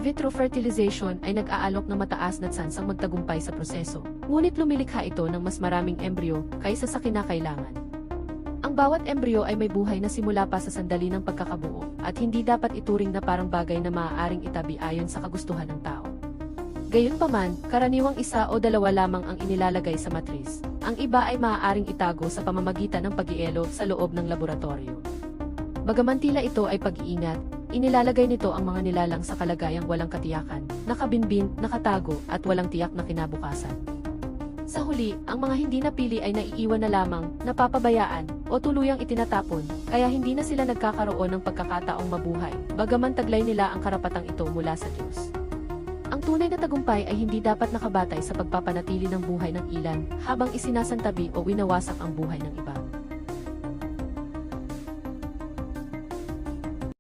in vitro fertilization ay nag-aalok ng mataas na tsansang magtagumpay sa proseso, ngunit lumilikha ito ng mas maraming embryo kaysa sa kinakailangan. Ang bawat embryo ay may buhay na simula pa sa sandali ng pagkakabuo at hindi dapat ituring na parang bagay na maaaring itabi ayon sa kagustuhan ng tao. Gayunpaman, karaniwang isa o dalawa lamang ang inilalagay sa matris. Ang iba ay maaaring itago sa pamamagitan ng pag-ielo sa loob ng laboratorio. Bagaman tila ito ay pag-iingat, inilalagay nito ang mga nilalang sa kalagayang walang katiyakan, nakabinbin, nakatago, at walang tiyak na kinabukasan. Sa huli, ang mga hindi napili ay naiiwan na lamang, napapabayaan, o tuluyang itinatapon, kaya hindi na sila nagkakaroon ng pagkakataong mabuhay, bagaman taglay nila ang karapatang ito mula sa Diyos. Ang tunay na tagumpay ay hindi dapat nakabatay sa pagpapanatili ng buhay ng ilan habang isinasantabi o winawasak ang buhay ng iba.